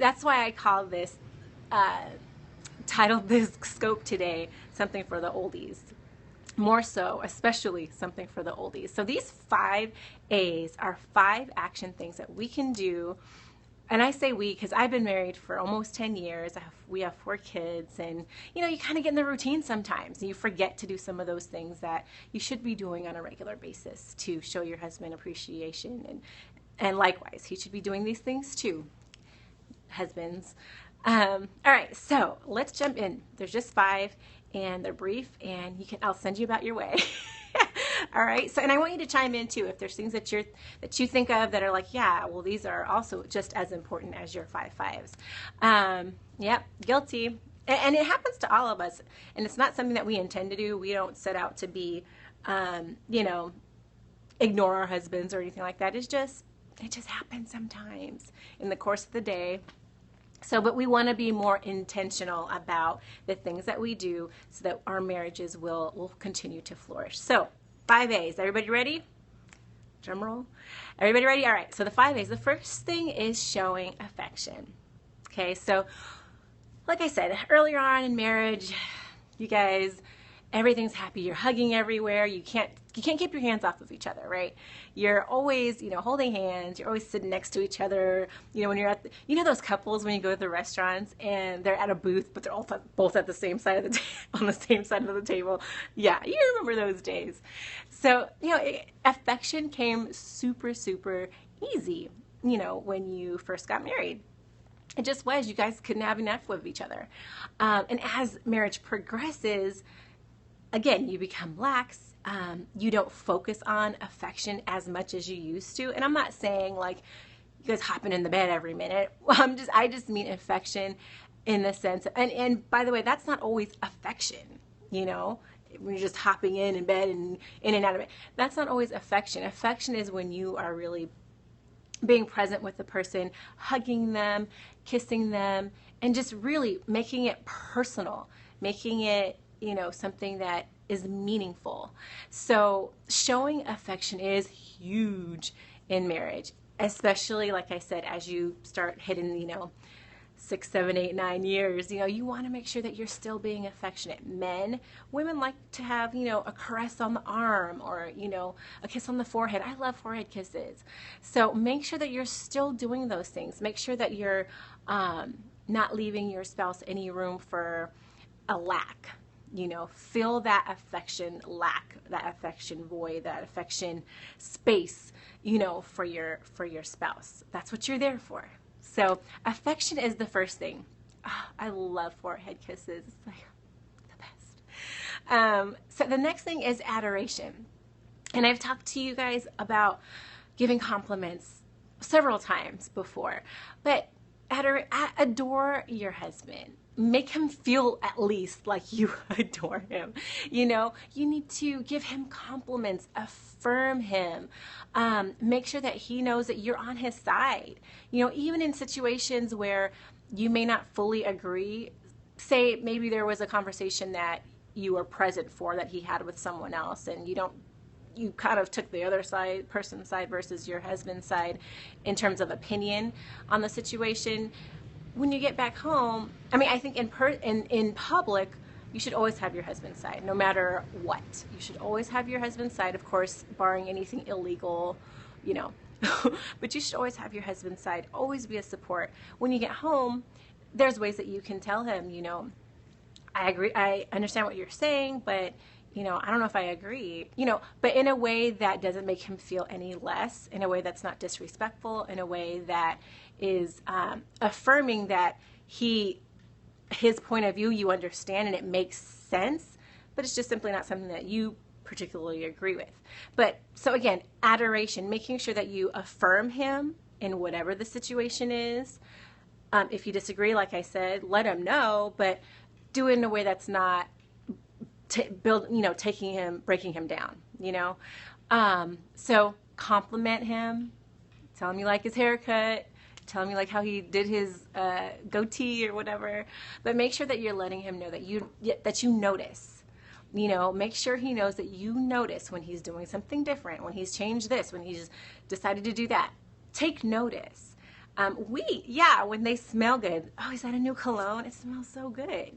that's why I call this, uh, titled this scope today, something for the oldies. More so, especially something for the oldies. So these 5 A's are 5 action things that we can do. And I say we because I've been married for almost 10 years. We have 4 kids, and you kind of get in the routine sometimes. And you forget to do some of those things that you should be doing on a regular basis to show your husband appreciation. And likewise, he should be doing these things too, husbands. All right, so let's jump in. There's just 5, and they're brief, and I'll send you about your way. All right. So, and I want you to chime in too if there's things that you think of that are like, yeah, well, these are also just as important as your 5 5s. Yep, guilty. And it happens to all of us. And it's not something that we intend to do. We don't set out to be, ignore our husbands or anything like that. It just happens sometimes in the course of the day. So, but we want to be more intentional about the things that we do so that our marriages will continue to flourish. So, 5 A's. Everybody ready? Drum roll. Everybody ready? All right. So the 5 A's. The first thing is showing affection. Okay. So, like I said earlier on in marriage, you guys, everything's happy. You're hugging everywhere. You can't keep your hands off of each other, right? You're always, holding hands. You're always sitting next to each other. When you're at those couples when you go to the restaurants and they're at a booth, but they're all both at the same side of the on the same side of the table. Yeah, you remember those days. So, affection came super, super easy, when you first got married. It just was. You guys couldn't have enough of each other. And as marriage progresses, again, you become lax. You don't focus on affection as much as you used to. And I'm not saying like you guys hopping in the bed every minute. I just mean affection in the sense, and by the way, that's not always affection, when you're just hopping in bed and in and out of it. That's not always affection. Affection is when you are really being present with the person, hugging them, kissing them, and just really making it personal, making it, something that is meaningful. So showing affection is huge in marriage, especially, like I said, as you start hitting, 6, 7, 8, 9 years, you want to make sure that you're still being affectionate. Women like to have, a caress on the arm or, a kiss on the forehead. I love forehead kisses. So make sure that you're still doing those things. Make sure that you're not leaving your spouse any room for a lack. Fill that affection lack, that affection void, that affection space, for your spouse. That's what you're there for. So affection is the first thing. Oh, I love forehead kisses. It's like the best. So the next thing is adoration. And I've talked to you guys about giving compliments several times before, but adore your husband. Make him feel at least like you adore him. You need to give him compliments, affirm him, make sure that he knows that you're on his side. Even in situations where you may not fully agree, say maybe there was a conversation that you were present for that he had with someone else, and you kind of took the other person's side versus your husband's side in terms of opinion on the situation. When you get back home, I think in public, you should always have your husband's side, no matter what. You should always have your husband's side, of course, barring anything illegal, but you should always have your husband's side, always be a support. When you get home, there's ways that you can tell him, I agree, I understand what you're saying, but I don't know if I agree, but in a way that doesn't make him feel any less, in a way that's not disrespectful, in a way that is affirming that his point of view you understand and it makes sense, but it's just simply not something that you particularly agree with. But so again, adoration, making sure that you affirm him in whatever the situation is. If you disagree, like I said, let him know, but do it in a way that's not breaking him down, so compliment him, tell him you like his haircut, tell him you like how he did his goatee or whatever, but make sure that you're letting him know that you notice, make sure he knows that you notice when he's doing something different, when he's changed this, when he's decided to do that. Take notice. When they smell good. Oh, is that a new cologne? It smells so good.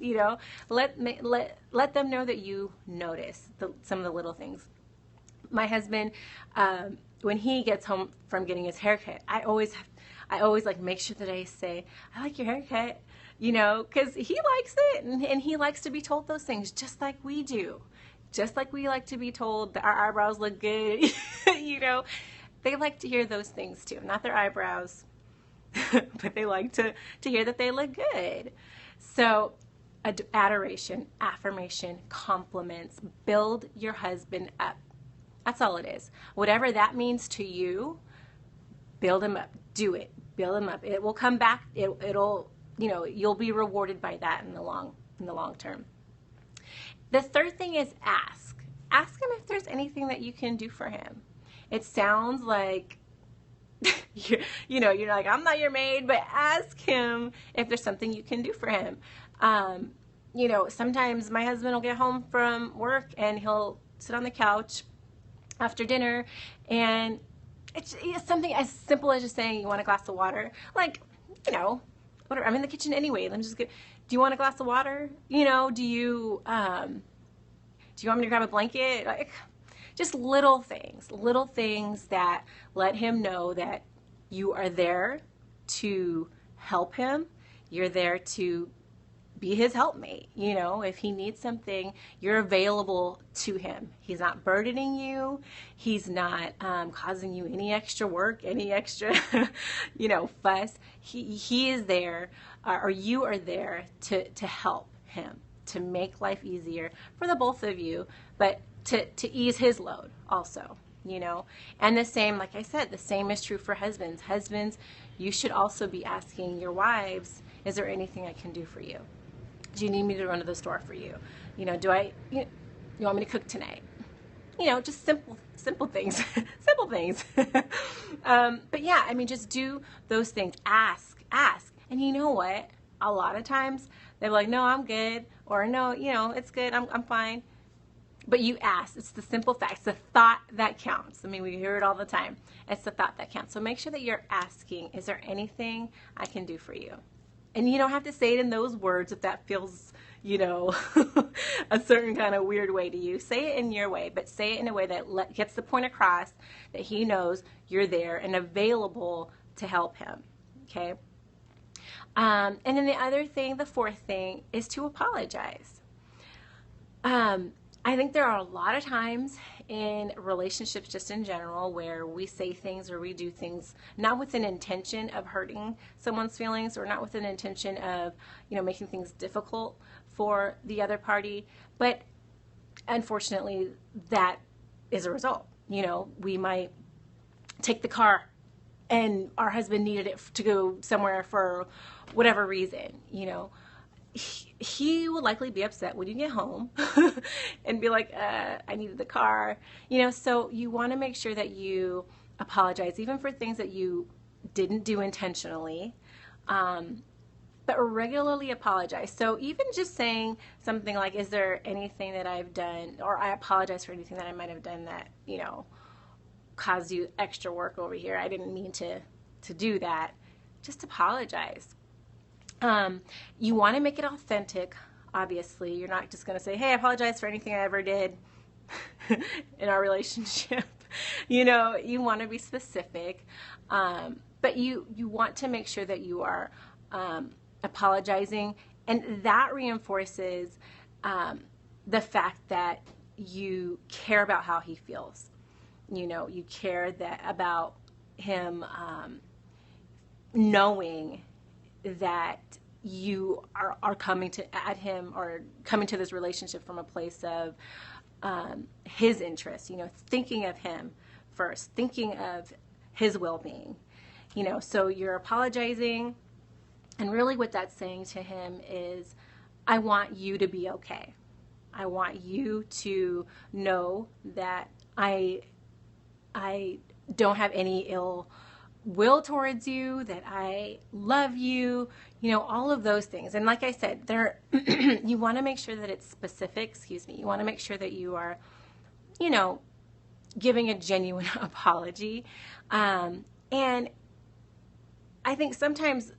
Let them know that you notice some of the little things. My husband, when he gets home from getting his haircut, I always like make sure that I say, I like your haircut, because he likes it, and he likes to be told those things just like we do. Just like we like to be told that our eyebrows look good, they like to hear those things too. Not their eyebrows, but they like to hear that they look good. So adoration, affirmation, compliments, build your husband up. That's all it is. Whatever that means to you, build him up. Do it. Build him up. It will come back. It'll you'll be rewarded by that in the long term. The third thing is ask. Ask him if there's anything that you can do for him. It sounds like you're like, I'm not your maid, but ask him if there's something you can do for him. Sometimes my husband will get home from work and he'll sit on the couch after dinner, and it's something as simple as just saying, you want a glass of water? Like, whatever. I'm in the kitchen anyway. Let me just get. Do you want a glass of water? Do you want me to grab a blanket? Like, just little things that let him know that you are there to help him. You're there to be his helpmate. If he needs something, you're available to him. He's not burdening you. He's not causing you any extra work, any extra, fuss. He is there, or you are there to help him, to make life easier for the both of you, but to ease his load also, And the same, like I said, the same is true for husbands. Husbands, you should also be asking your wives, is there anything I can do for you? Do you need me to run to the store for you? You want me to cook tonight? Just simple things, simple things. But yeah, just do those things. Ask. And you know what? A lot of times they're like, no, I'm good. Or no, it's good. I'm fine. But you ask. It's the simple fact. It's the thought that counts. We hear it all the time. It's the thought that counts. So make sure that you're asking, is there anything I can do for you? And you don't have to say it in those words if that feels, a certain kind of weird way to you. Say it in your way, but say it in a way that gets the point across that he knows you're there and available to help him. Okay? And then the fourth thing is to apologize. I think there are a lot of times in relationships, just in general, where we say things or we do things not with an intention of hurting someone's feelings, or not with an intention of, making things difficult for the other party. But unfortunately, that is a result. We might take the car and our husband needed it to go somewhere for whatever reason, he will likely be upset when you get home and be like, I needed the car, so you want to make sure that you apologize, even for things that you didn't do intentionally, but regularly apologize. So even just saying something like, is there anything that I've done, or I apologize for anything that I might have done that, caused you extra work over here. I didn't mean to do that. Just apologize. You want to make it authentic, obviously. You're not just going to say, hey, I apologize for anything I ever did in our relationship. You want to be specific. But you want to make sure that you are apologizing, and that reinforces the fact that you care about how he feels. You care about him knowing that you are coming at him, or coming to this relationship from a place of his interest, thinking of him first, thinking of his well-being, so you're apologizing. And really what that's saying to him is, I want you to be okay. I want you to know that I don't have any ill will towards you, that I love you, all of those things. And like I said, you want to make sure that it's specific, you want to make sure that you are, giving a genuine apology. And I think sometimes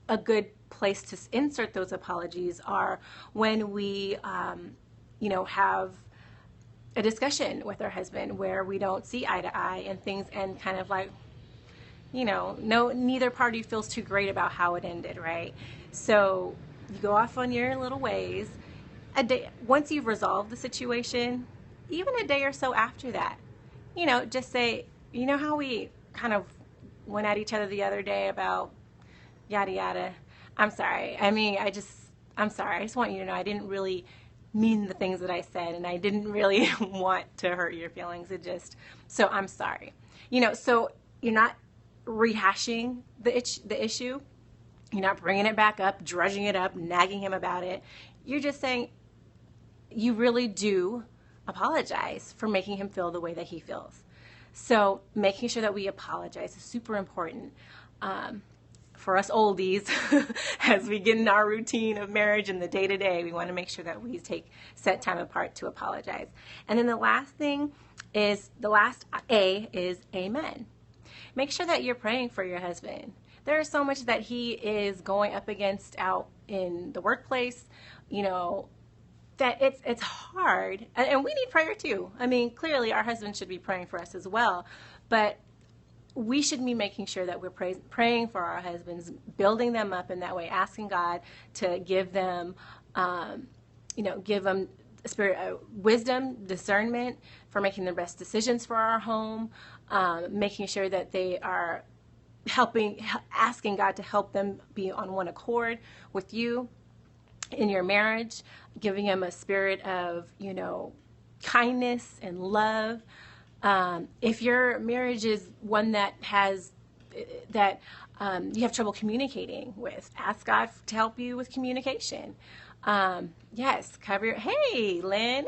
a good place to insert those apologies are when we, have a discussion with our husband where we don't see eye to eye and things, and kind of like, no, neither party feels too great about how it ended, right? So you go off on your little ways. A day, once you've resolved the situation, even a day or so after that, just say, how we kind of went at each other the other day about yada yada. I'm sorry. I'm sorry. I just want you to know I didn't really mean the things that I said, and I didn't really want to hurt your feelings. So I'm sorry. So you're not rehashing the issue. You're not bringing it back up, drudging it up, nagging him about it. You're just saying you really do apologize for making him feel the way that he feels. So making sure that we apologize is super important. For us oldies, as we get in our routine of marriage and the day-to-day, we want to make sure that we set time apart to apologize. And then the last thing is, the last A is amen. Make sure that you're praying for your husband. There is so much that he is going up against out in the workplace, that it's hard. And we need prayer too. Clearly our husband should be praying for us as well, but we should be making sure that we're praying for our husbands, building them up in that way, asking God to give them, give them a spirit of wisdom, discernment for making the best decisions for our home, making sure that they are asking God to help them be on one accord with you in your marriage, giving them a spirit of, kindness and love. If your marriage is one that you have trouble communicating with, ask God to help you with communication. Yes, hey, Lynn,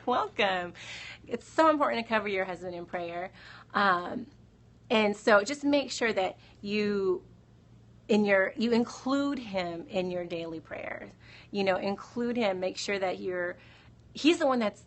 welcome. It's so important to cover your husband in prayer. And so just make sure that you include him in your daily prayers. Include him, make sure that he's the one that's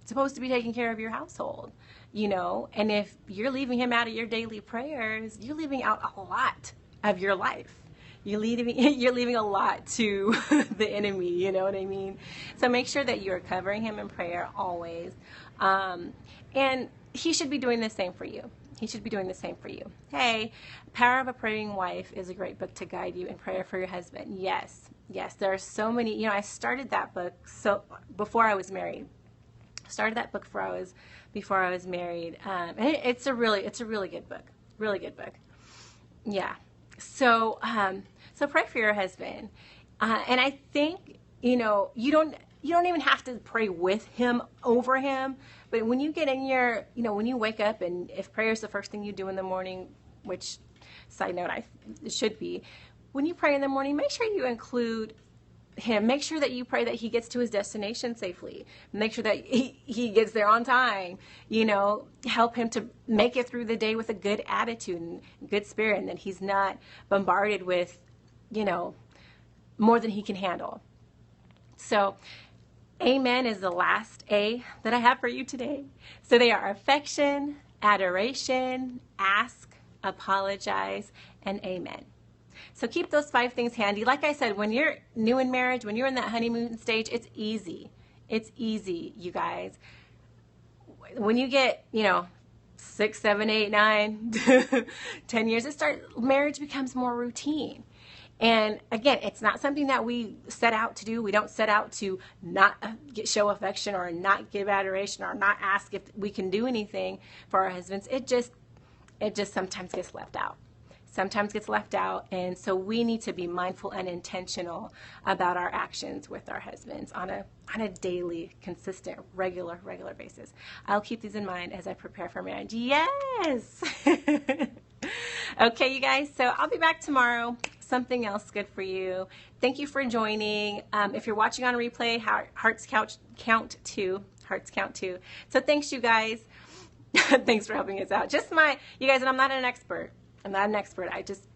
supposed to be taking care of your household, and if you're leaving him out of your daily prayers, you're leaving out a lot of your life. You're leaving a lot to the enemy, you know what I mean? So make sure that you're covering him in prayer always. And he should be doing the same for you. He should be doing the same for you. Hey, Power of a Praying Wife is a great book to guide you in prayer for your husband. Yes, there are so many. I started that book before I was married. Started that book before I was married, and it's a really good book. Really good book. Yeah. So pray for your husband, and I think you don't even have to pray with him, over him. But when you get in when you wake up, and if prayer is the first thing you do in the morning, which, side note, it should be, when you pray in the morning, make sure you include him. Make sure that you pray that he gets to his destination safely. Make sure that he gets there on time. Help him to make it through the day with a good attitude and good spirit, and that he's not bombarded with, more than he can handle. So, amen is the last A that I have for you today. So they are affection, adoration, ask, apologize, and amen. So keep those 5 things handy. Like I said, when you're new in marriage, when you're in that honeymoon stage, it's easy. It's easy, you guys. When you get, 6, 7, 8, 9, 10 years, marriage becomes more routine. And again, it's not something that we set out to do. We don't set out to not show affection or not give adoration or not ask if we can do anything for our husbands. It just sometimes gets left out. And so we need to be mindful and intentional about our actions with our husbands on a daily, consistent, regular basis. I'll keep these in mind as I prepare for marriage. Yes. Okay, you guys, so I'll be back tomorrow. Something else good for you. Thank you for joining. If you're watching on replay, hearts count too. So thanks, you guys. Thanks for helping us out. You guys, and I'm not an expert. I just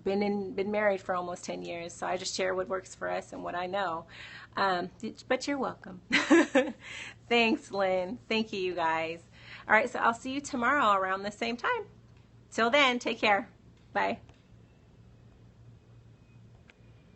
been married for almost 10 years, so I just share what works for us and what I know. But you're welcome. Thanks, Lynn. Thank you guys. All right, so I'll see you tomorrow around the same time. Till then, take care. Bye.